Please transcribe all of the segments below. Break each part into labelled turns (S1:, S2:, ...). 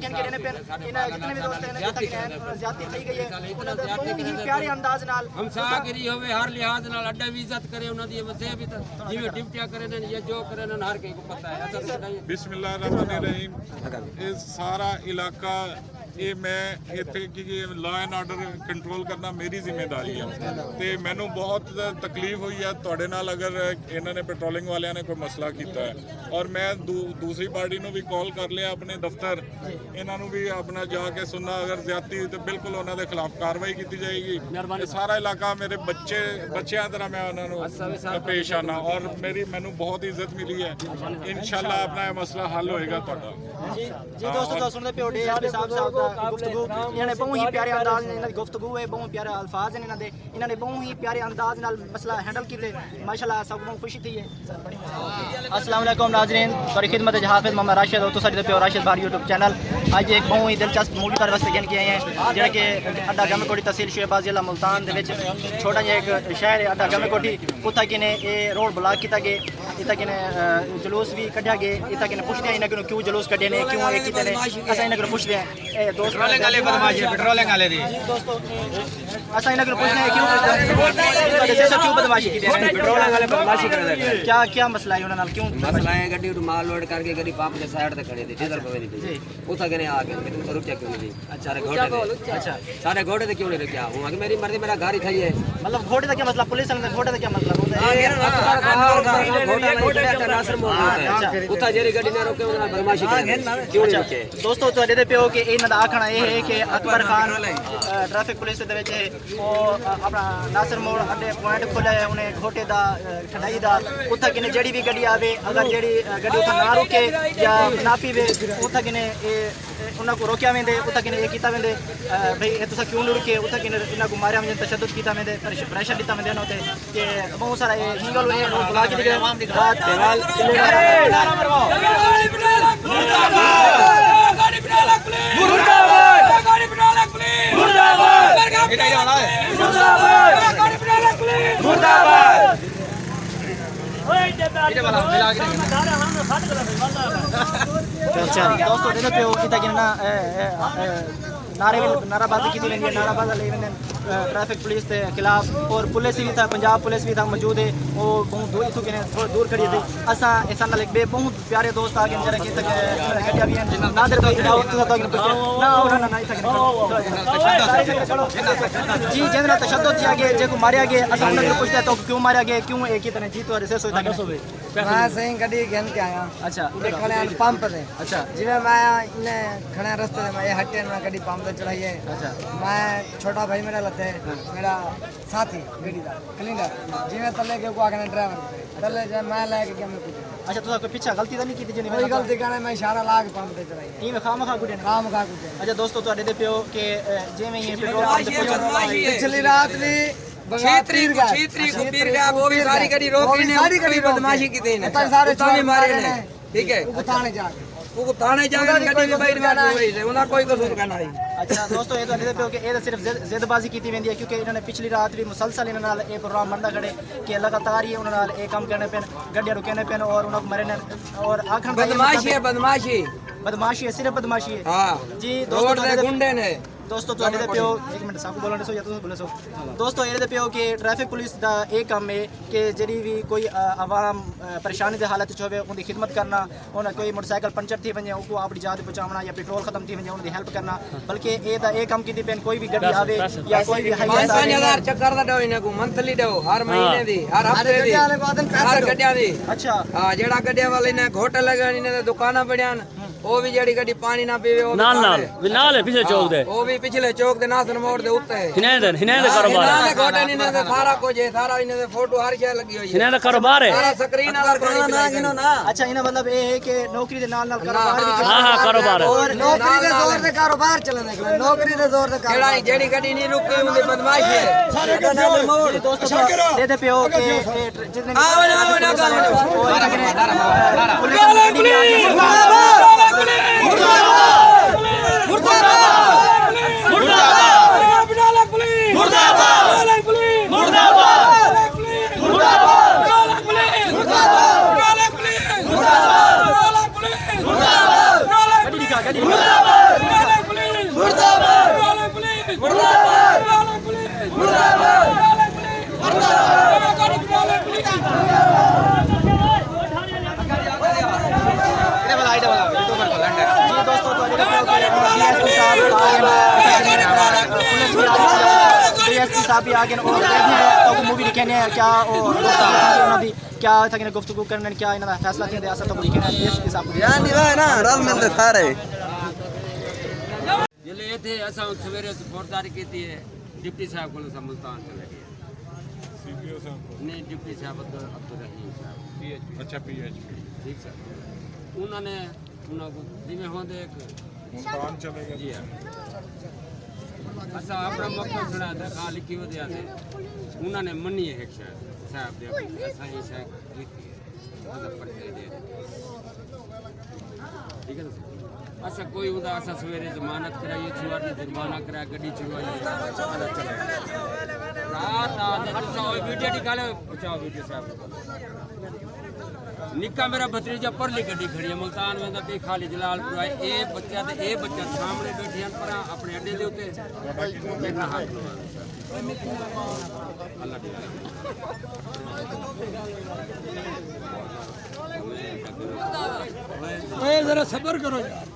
S1: कहन के रहने पे इन जितने भी दोस्त हैं तक ज्यादती થઈ ગઈ है ਉਹਨਾਂ ਦਾ ਬਹੁਤ ਹੀ ਪਿਆਰੇ ਅੰਦਾਜ਼ ਨਾਲ
S2: ਹਮਸਾਗਰੀ ਹੋਵੇ ਹਰ ਲਿਹਾਜ਼ ਨਾਲ ਅੱਡਾ ਵੀ ਇੱਜ਼ਤ ਕਰੇ ਉਹਨਾਂ ਦੀ ਵਸੇ ਵੀ ਜਿਵੇਂ ਡਿਊਟੀਆਂ करे ਨੇ ਜਾਂ ਜੋ करे ਨੇ ਹਰ ਕਿਸੇ को पता है ऐसा
S3: ਬਿਸਮਿਲ੍ਲਾਹਿਰਰਹਿਮਾਨਿਰਰਹੀਮ ਇਹ ਸਾਰਾ ਇਲਾਕਾ ਇਹ ਮੈਂ ਇੱਥੇ ਕਿ ਲਾ ਐਂਡ ਆਰਡਰ ਕੰਟਰੋਲ ਕਰਨਾ ਮੇਰੀ ਜ਼ਿੰਮੇਵਾਰੀ ਹੈ ਤੇ ਮੈਨੂੰ ਬਹੁਤ ਤਕਲੀਫ ਹੋਈ ਹੈ ਤੁਹਾਡੇ ਨਾਲ ਅਗਰ ਇਹਨਾਂ ਨੇ ਪੈਟਰੋਲਿੰਗ ਵਾਲਿਆਂ ਨੇ ਕੋਈ ਮਸਲਾ ਕੀਤਾ ਹੈ ਔਰ ਮੈਂ ਦੂਸਰੀ ਪਾਰਟੀ ਨੂੰ ਵੀ ਕਾਲ ਕਰ ਲਿਆ ਆਪਣੇ ਦਫ਼ਤਰ ਇਹਨਾਂ ਨੂੰ ਵੀ ਆਪਣਾ ਜਾ ਕੇ ਸੁਣਨਾ ਅਗਰ ਜ਼ਿਆਦਤੀ ਤੇ ਬਿਲਕੁਲ ਉਹਨਾਂ ਦੇ ਖਿਲਾਫ ਕਾਰਵਾਈ ਕੀਤੀ ਜਾਏਗੀ ਇਹ ਸਾਰਾ ਇਲਾਕਾ ਮੇਰੇ ਬੱਚਿਆਂ ਤਰ੍ਹਾਂ ਮੈਂ ਉਹਨਾਂ ਨੂੰ ਪੇਸ਼ ਆਣਾ ਔਰ ਮੈਨੂੰ ਬਹੁਤ ਇੱਜ਼ਤ ਮਿਲੀ ਹੈ ਇਨਸ਼ਾਅੱਲਾ ਆਪਣਾ ਇਹ ਮਸਲਾ ਹੱਲ ਹੋਏਗਾ ਤੁਹਾਡਾ
S1: ਜੀ ਦੋਸਤੋ ਤੁਸੀਂ ਸੁਣਦੇ ਪਿਓ ਡੀਐਸਪੀ ਸਾਹਿਬ ਦਾ ਗੁਫ਼ਤਗੂ ਇਹਨਾਂ ਨੇ ਬਹੁਤ ਹੀ ਪਿਆਰੇ ਅੰਦਾਜ਼ ਨਾਲ ਇਹਨਾਂ ਦੀ ਗੁਫ਼ਤਗੂ ਹੈ ਬਹੁਤ ਪਿਆਰੇ ਅਲਫਾਜ਼ ਨੇ ਇਹਨਾਂ ਨੇ ਬਹੁਤ ਹੀ ਪਿਆਰੇ ਅੰਦਾਜ਼ ਨਾਲ ਮਸਲਾ ਹੈਂਡਲ ਕੀਤੇ ਮਾਸ਼ਾਅੱਲਾ ਸਭ ਨੂੰ ਖੁਸ਼ੀ थी है। अस्सलाम वालेकुम नाज़रीन ਤੁਹਾਡੀ ਖਿਦਮਤ ਵਿੱਚ ਹਾਫਿਜ਼ ਮੁਹੰਮਦ ਰਾਸ਼ਿਦ और तुसां दे पिओ राशिद बार यूट्यूब चैनल ਅੱਜ ਇੱਕ ਬਹੁਤ ਹੀ ਦਿਲਚਸਪ ਮੂਵੀ ਤੁਹਾਡੇ ਵਾਸਤੇ ਕਹਿਣ ਕੇ ਆਏ ਹਾਂ ਜਿਹੜਾ ਕਿ ਅੱਡਾ ਗਮੇਕੋਟੀ ਤਹਿਸੀਲ ਸ਼ੇਬਾਜ਼ ਜ਼ਿਲ੍ਹਾ ਮੁਲਤਾਨ ਦੇ ਵਿੱਚ ਛੋਟਾ ਜਿਹਾ ਇੱਕ ਸ਼ਹਿਰ ਹੈ ਅੱਡਾ ਗਮੇਕੋਟੀ ਉੱਥੇ ਕਿਨੇ ਇਹ ਰੋਡ ਬਲਾਕ ਕੀਤਾ ਗਿਆ ਇੱਥੇ ਕਿਨੇ ਜਲੂਸ ਵੀ ਕੱਢਿਆ ਗਿਆ ਇੱਥੇ ਕਿਨੇ ਪੁੱਛਦੇ ਇਹਨਾਂ ਨੂੰ ਕਿਉਂ ਜਲੂਸ ਕੱਢੇ ਨੇ ਕਿਉਂ ਇਹ ਕੀਤੇ ਨੇ ਅਸਾਂ ਇਹਨਾਂ ਨੂੰ ਪੁੱਛਦੇ ਹਾਂ ਇਹ ਦੋਸਤ
S4: पेट्रोलिंग वाले दी
S1: ਦੋਸਤੋ ਅਸਾਂ ਇਹਨਾਂ ਨੂੰ ਪੁੱਛਦੇ ਹਾਂ ਕਿਉਂ ਤੁਹਾਡੇ ਸੇ ਕਿਉਂ ਬਦਮਾਸ਼ੀ ਕੀਤੀ ਹੈ
S4: पेट्रोलिंग वाले बदमाशी कर रहे थे
S1: क्या मसला है ਉਹਨਾਂ ਨਾਲ ਕਿਉਂ
S4: मसला है गड्डी माल लोड करके गड्डी पंप के साइड ते खड़े थे डीजल पवे दी उठा के आ गए तू रुक क्यों नहीं सारे घोड़े
S1: अच्छा
S4: सारे घोड़े ते क्यों नहीं रुकिया हूं कि मेरी मर्जी मेरा गाड़ी थई है
S1: मतलब घोड़े का क्या मतलब पुलिस वाले घोड़े का क्या मतलब
S4: उठा जेरी गड्डी ना रोके उन्हें बदमाशी कर क्यों नहीं रुके
S1: दोस्तों ਤੁਹਾਡੇ ਦੇ ਪਿਓ ਕਿ ਇਹਨਾਂ ਦਾ ਆਖਣਾ ਇਹ ਹੈ ਕਿ ਅਕਬਰ ਖਾਨ ਟ੍ਰੈਫਿਕ ਪੁਲਿਸ ਦੇ ਵਿੱਚ ਉਹ ਆਪਣਾ ਨਾਸਰ ਮੋੜ ਅੱਡੇ ਪੁਆਇੰਟ ਖੋਲਿਆ ਹੈ ਉਹਨੇ ਘੋਟੇ ਦਾ ਠੰਡਾਈ ਦਾ ਉੱਥੇ ਕਿਨੇ ਜਿਹੜੀ ਵੀ ਗੱਡੀ ਆਵੇ ਅਗਰ ਜਿਹੜੀ ਗੱਡੀ ਉੱਥੇ ਨਾ ਰੁਕੇ ਜਾਂ ਨਾ ਪੀਵੇ ਉੱਥੇ ਕਿਨੇ ਇਹ ਉਹਨਾਂ को रोकिया वेंदे उता किने ये कीता वेंदे भाई ये तुसा क्यों नहीं रुके उता किने इना को मारिया में तशद्दुद कीता वेंदे प्रेशर दिता वेंदे नोते कि बहुत सारा ये हिंगल है वो बुला के दिखे रात तेवाल नारा मरवाओ गाड़ी बिना पुलिस मुर्दाबाद गाड़ी बिना पुलिस मुर्दाबाद इधर ही आना है मुर्दाबाद गाड़ी बिना पुलिस मुर्दाबाद ओए इधर वाला मिला के दोस्तों देखो पियो इतना गिनना नाराबाजी की वेंदी है नाराबाजी ले वेंदे ट्रैफिक पुलिस के खिलाफ और पुलिस भी था पंजाब पुलिस भी था मौजूद है वो बहुत दूर इथों किने थोड़ा दूर खड़ी थी असा ऐसा ना बे बहुत प्यारे दोस्त आ गए जरा कि तक गड्डियां भी हैं नादर भाई आओ तो तक ना और ना तक जी जनरल तशद्दुद किया गया जे को मारा गया असा उन्हें पूछते तो क्यों मारा गया क्यों एक ही तरह जी तो रिसर्च होता है
S5: मैं सही गड्डी घेन के आया
S1: अच्छा
S5: खड़े पंप से
S1: अच्छा
S5: जिਵੇਂ मैं इन्हें खड़े रास्ते में ये हटे में गड्डी पंप से चढ़ाई है
S1: अच्छा
S5: मैं छोटा भाई मेरा लगता है मेरा साथी गड्डी का क्लीनर जिਵੇਂ तले के को आगे ड्राइवर तले जे मैं लेके गया मैं कुछ
S1: अच्छा तो कोई पीछे गलती तो नहीं की जी
S5: कोई गलती करने मैं इशारा ला के पंप से चढ़ाई है
S1: ये खाम खा गुडे
S5: काम का कुछ
S1: अच्छा दोस्तों ਤੁਹਾਡੇ ਦੇ ਪਿਓ ਕਿ ਜਿਵੇਂ ਹੀ पेट्रोल पंप पे पहुंचा
S5: पिछली रात भी
S4: छीत्री पीर का वो भी सारी गड्डी रोकी ने सारी गड्डी बदमाशी की थी ने सारे चोरी मारे ने ठीक है
S5: थाने जाके
S4: वो थाने जाके गड्डी में बैठ गया हुई है उन्हें कोई कसूर करना है
S1: अच्छा दोस्तों ये तो देखते हो कि ये सिर्फ जिदबाजी की वेंदी है क्योंकि इन्होंने पिछली रात भी मुसलसल इन्होंने नाल एक प्रोग्राम बनता खड़े कि लगातार ही उन्होंने नाल एक काम करने पेन गड्डियां रुकने पेन और उन्होंने मरने और आखिर
S4: बदमाशी है
S1: बदमाशी है सिर्फ बदमाशी है
S4: हां
S1: जी
S4: दोस्तों गुंडे ने
S1: दोस्तों ਤੁਹਾਡੇ ਦੇ ਪਿਓ ਇੱਕ ਮਿੰਟ ਸਾਕੂ ਬੋਲਣ ਸੋ ਜਾਂ ਤੁਸੀਂ ਬੋਲੇ ਸੋ ਦੋਸਤੋ ਇਹਦੇ ਪਿਓ ਕਿ ਟ੍ਰੈਫਿਕ ਪੁਲਿਸ ਦਾ ਇਹ ਕੰਮ ਹੈ ਕਿ ਜਿਹੜੀ ਵੀ ਕੋਈ ਆਵਾਮ ਪਰੇਸ਼ਾਨੀ ਦੇ ਹਾਲਤ ਚ ਹੋਵੇ ਉਹਦੀ ਖਿਦਮਤ ਕਰਨਾ ਉਹਨਾਂ ਕੋਈ ਮੋਟਰਸਾਈਕਲ ਪੰਚਰ ਥੀ ਵੰਜੇ ਉਹ ਆਪਣੀ ਜਾਨ ਬਚਾਉਣਾ ਜਾਂ ਪੈਟਰੋਲ ਖਤਮ ਥੀ ਵੰਜੇ ਉਹਨਾਂ ਦੀ ਹੈਲਪ ਕਰਨਾ ਬਲਕਿ ਇਹ ਤਾਂ ਇਹ ਕੰਮ ਕੀਤੀ ਪੈਨ ਕੋਈ ਵੀ ਗੱਡੀ ਆਵੇ ਜਾਂ ਕੋਈ ਵੀ ਹਾਈਵੇ
S4: 5000 ਚੱਕਰ ਦਾ ਦਿਓ ਇਹਨਾਂ ਕੋ ਮੰਥਲੀ ਦਿਓ ਹਰ ਮਹੀਨੇ ਦੀ ਹਰ ਹਫਤੇ ਦੀ ਹਰ ਗੱਡੀਆਂ ਦੀ
S1: ਅੱਛਾ
S4: ਹਾਂ ਜਿਹੜਾ ਗੱਡੀਆਂ ਵਾਲੇ ਨੇ ਘੋਟੇ ਲਗਾਣੀ ਨੇ ਦੁਕਾਨਾਂ ਬੜਿਆਂ ਉਹ ਵੀ ਜਿਹੜੀ ਗੱਡੀ ਪਾਣੀ ਨਾ ਪੀਵੇ ਉਹ
S2: ਨਾਲ ਹੈ ਪਿਛਲੇ ਚੌਕ ਦੇ
S4: ਉਹ ਵੀ ਪਿਛਲੇ ਚੌਕ ਦੇ ਨਾਸਨ ਮੋੜ ਦੇ ਉੱਤੇ
S2: हिने दे कारोबार
S4: है घोटे ने ने सारा कुछ है सारा इने फोटो हर शय लगी हुई है
S2: हिने दे कारोबार है
S4: सारा स्क्रीन वाला पानी ना
S1: अच्छा इना मतलब ये है कि नौकरी दे नाल कारोबार भी
S2: हां कारोबार है
S5: और नौकरी दे जोर से कारोबार चलने के नौकरी दे जोर से
S4: केड़ा जेडी गड्डी नहीं रुकी उनकी बदमाशी है
S1: सारे मोड़ दोस्तों दे दे पियो के जितने
S4: आओ ना
S1: मुर्दाबाद डीएसपी साहब भी आ गए और तो मूवी दिखाने क्या भी क्या था कि गुफ्तगू करने क्या इन्होंने फैसला किया था तो दिखाने डीएसपी साहब
S4: यानी वह ना रल मिलते सारे
S2: जिले थे असा सवेरे सपोर्टदारी की थी डिप्टी साहब को मुल्तान चले गए
S3: सीपीओ साहब
S2: नहीं डिप्टी साहब अब्दुल रहीम साहब
S3: अच्छा पीएचपी
S2: ठीक सर उन्होंने उनको जिम्मे होंदे एक
S3: मुल्तान चले गए
S2: जी असा अपना मौका सुना था कहा लिखी हो दिया थे उन्होंने मनी है एक शायद साहब दे असा ही शायद लिखी है मतलब परिचय दे ठीक है ना असा कोई उदा असा सवेरे जमानत कराई छुआ की जुर्माना करा गड्डी छुआ रात वीडियो निकाले बचाओ वीडियो साहब निक्का मेरा भतीजा परली गड्डी खड़ी है मुल्तान में पे खाली जलालपुर आए ए बच्चा सामने बैठे हैं पर अपने अड्डे के उत्ते मेरा हाथ अल्लाह जरा सब्र करो यार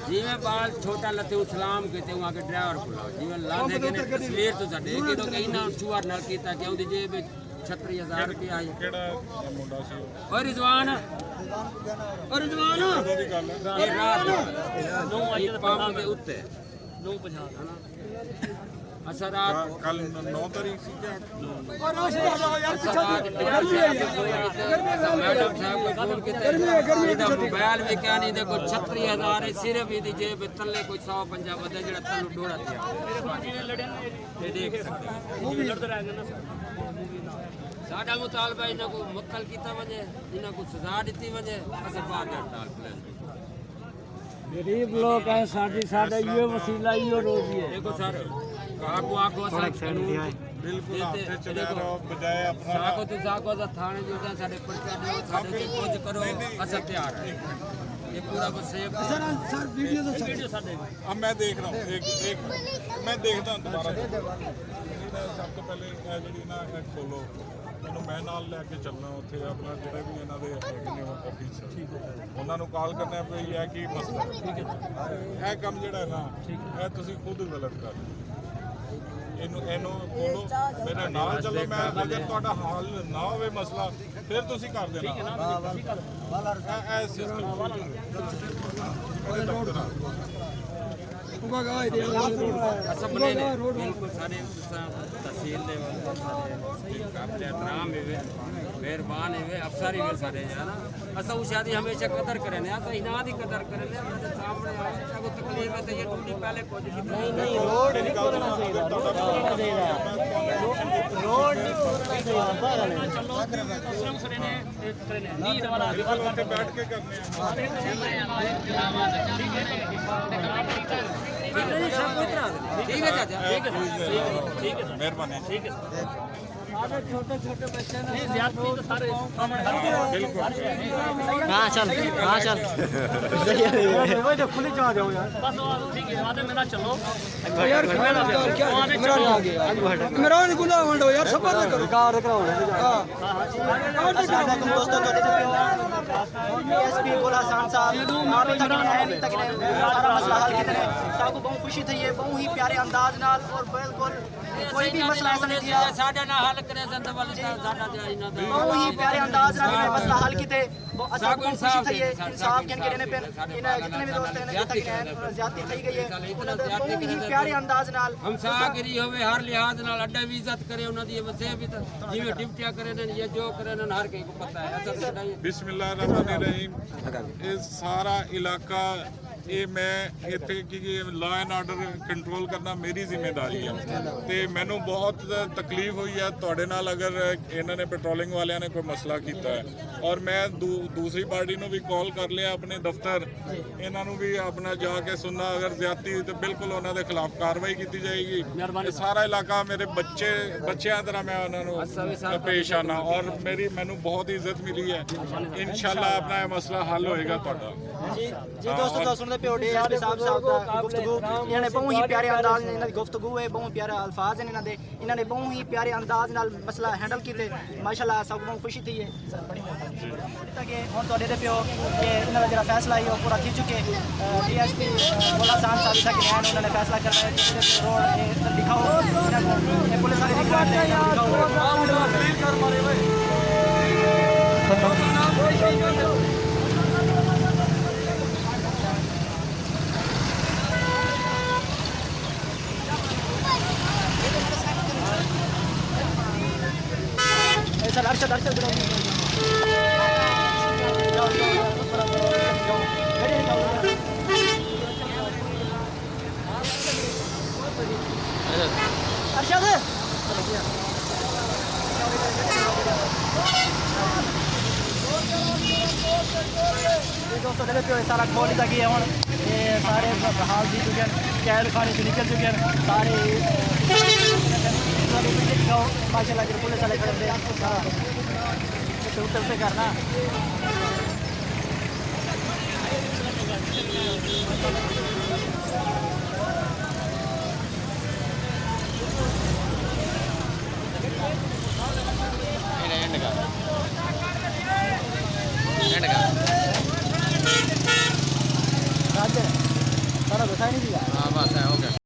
S2: जी मैं बाल छोटा लते सलाम कहते वहाँ के ड्राइवर बुलाओ जी मैं लादे के तस्वीर तो साडे कि तो कहीं ना चुआर नाल कीता कि उदी जेब 36,000 रुपए आई
S3: ਕਿਹੜਾ ਮੁੰਡਾ ਸੀ
S2: और रिजवान ये रात 9 पंप के उत्ते 9:50 अच्छा रात
S3: ਕੱਲ 9 ਤਾਰੀਖ ਸੀ ਕਿ
S2: मैडम साहब को फोन किया मोबाइल भी क्या नहीं देखो 36,000 सिर्फ ये जेब तले कोई 150 बंदा जरा तलू डोड़ा दिया ये देख सकते साडा मुतालबा इन्हें को मुअत्तल किया वजे इन्हें को सजा दी वजे अस बाद हड़ताल प्लेस
S6: गरीब लोग हैं साडा ये वसीला ये रोजी है
S2: देखो सर आपको
S3: ਬਿਲਕੁਲ ਹੱਥ ਚ ਲੈ ਲਓ ਬਜਾਏ ਆਪਣਾ
S2: साको तू साको दा थाने जो साडे पर्चा दो साडे ते कुछ करो अस तैयार है ये पूरा बस सर
S6: वीडियो साडे
S3: अब मैं देख रहा हूँ एक मैं देखता हूँ दोबारा सब तो पहले ਜਿਹੜੀ ਨਾ ਖੋਲੋ ਮੈਨੂੰ ਮੈਂ ਨਾਲ ਲੈ ਕੇ ਚੱਲਣਾ ਉੱਥੇ ਆਪਣਾ ਜਿਹੜੇ ਵੀ ਇਹਨਾਂ ਦੇ ਆਫਿਸਰ ਉਹਨਾਂ ਨੂੰ ਕਾਲ ਕਰਨਾ ਪਈ ਹੈ ਕਿ ਮਸਲਾ ਠੀਕ ਹੈ ਇਹ ਕੰਮ ਜਿਹੜਾ ਹੈ ਨਾ ਇਹ ਤੁਸੀਂ ਖੁਦ ਗਲਤ ਕਰ ਇਹਨੂੰ ਬੋਲੋ ਮੇਰੇ ਨਾਲ ਚੱਲੋ ਮੈਂ ਅਗਰ ਤੁਹਾਡਾ ਹੱਲ ਨਾ ਹੋਵੇ ਮਸਲਾ ਫਿਰ ਤੁਸੀਂ ਕਰ ਦੇਣਾ ਇਹ ਸਿਸਟਮ
S2: सब बने ने बिल्कुल सारे तहसील दे अपने नाम है मेहरबान है अफसर है सारे है ना असा वो शादी हमेशा कदर करे ने असा इना दी कदर करे ने सामने आशा को तकलीफ है तो ये टूटी पहले कुछ नहीं
S1: रोड नहीं खोलना चाहिए रोड नहीं खोलना चाहिए
S6: चलो स्वयं करे ने नींद वाला
S3: ਉੱਥੇ ਬੈਠ ਕੇ ਕਰਨੇ
S2: ठीक है चाचा
S6: ठीक है
S3: ਮਿਹਰਬਾਨੀ
S6: ठीक है छोटे छोटे बच्चे ने ज्यादा तो सारे
S1: हाँ चल तो खुली जगह दो यार
S6: बस ठीक है आधे मेरा चलो
S5: यार इमरान गुना वंडो यार सब बात करो
S1: कार दोस्तों डीएसपी गोला खान साहब अभी तक नहीं तक सारा मसला हल कितने सबको बहुत खुशी थी है बहुत ही प्यारे अंदाज नाल और बिल्कुल कोई भी मसला ऐसा नहीं था
S2: साडा ना हल करे संत वाले साडा जे इना दा
S1: बहुत ही प्यारे अंदाज नाल इन्हें मसला हल किते सब को खुशी थी है इंसाफ के ने पे इन्हें जितने भी दोस्त हैं तक ज्यादती थी गई है बहुत ही प्यारे अंदाज नाल
S2: हम सागरी होवे हर लिहाज नाल अड्डा भी इज्जत करे उना दी वसे भी जिवे डिप्टिया करे ने ये जो करे ने हर के को पता है ऐसा साडा
S3: ਬਿਸਮਿਲ੍ਲਾਹਿਰਰਹਿਮਾਨਿਰਰਹੀਮ ਇਹ ਸਾਰਾ ਇਲਾਕਾ ਇਹ ਮੈਂ ਇੱਥੇ ਕਿ ਲਾ ਐਂਡ ਆਰਡਰ ਕੰਟਰੋਲ ਕਰਨਾ ਮੇਰੀ ਜ਼ਿੰਮੇਵਾਰੀ ਹੈ ਤੇ ਮੈਨੂੰ ਬਹੁਤ ਤਕਲੀਫ ਹੋਈ ਹੈ ਤੁਹਾਡੇ ਨਾਲ ਅਗਰ ਇਹਨਾਂ ਨੇ ਪੈਟਰੋਲਿੰਗ ਵਾਲਿਆਂ ਨੇ ਕੋਈ ਮਸਲਾ ਕੀਤਾ ਹੈ ਔਰ ਮੈਂ ਦੂਸਰੀ ਪਾਰਟੀ ਨੂੰ ਵੀ ਕਾਲ ਕਰ ਲਿਆ ਆਪਣੇ ਦਫ਼ਤਰ ਇਹਨਾਂ ਨੂੰ ਵੀ ਆਪਣਾ ਜਾ ਕੇ ਸੁਣਨਾ ਅਗਰ ਜ਼ਿਆਦਤੀ ਤੇ ਬਿਲਕੁਲ ਉਹਨਾਂ ਦੇ ਖਿਲਾਫ ਕਾਰਵਾਈ ਕੀਤੀ ਜਾਏਗੀ ਇਹ ਸਾਰਾ ਇਲਾਕਾ ਮੇਰੇ ਬੱਚਿਆਂ ਤਰ੍ਹਾਂ ਮੈਂ ਉਹਨਾਂ ਨੂੰ ਪੇਸ਼ ਆਣਾ ਔਰ ਮੈਨੂੰ ਬਹੁਤ ਇੱਜ਼ਤ ਮਿਲੀ ਹੈ इंशाल्लाह अपना ये मसला हल होएगा ਤੁਹਾਡਾ
S1: जी दोस्तों तो सुन सुनते पे हो डीएसपी साहब दा गुफ्तगू इन्होंने बहुत ही प्यारे अंदाज इन्हां दी गुफ्तगू है बहुत प्यारे अल्फाज हैं इन्हां दे इन्होंने बहुत ही प्यारे अंदाज नाल मसला हैंडल कीते माशाल्लाह सब बहुत खुशी थी है बड़ी ताकि हुन तुहाडे दे पियो कि इन्हां दा जेड़ा फैसला है वो पूरा थी चुके डीएसपी मोला साहब तक न्याय उन्होंने फैसला करना है रोड दिखाओ पुलिस वाले सर अर्शद अर्शद दोस्तों मेरे पे सारा खोल ही लगी है हूँ ये सारे हाल दी चुके हैं कैद खाने से निकल चुके हैं सारे माशाल्लाह जो पुलिस वाले खड़े उत्तर करना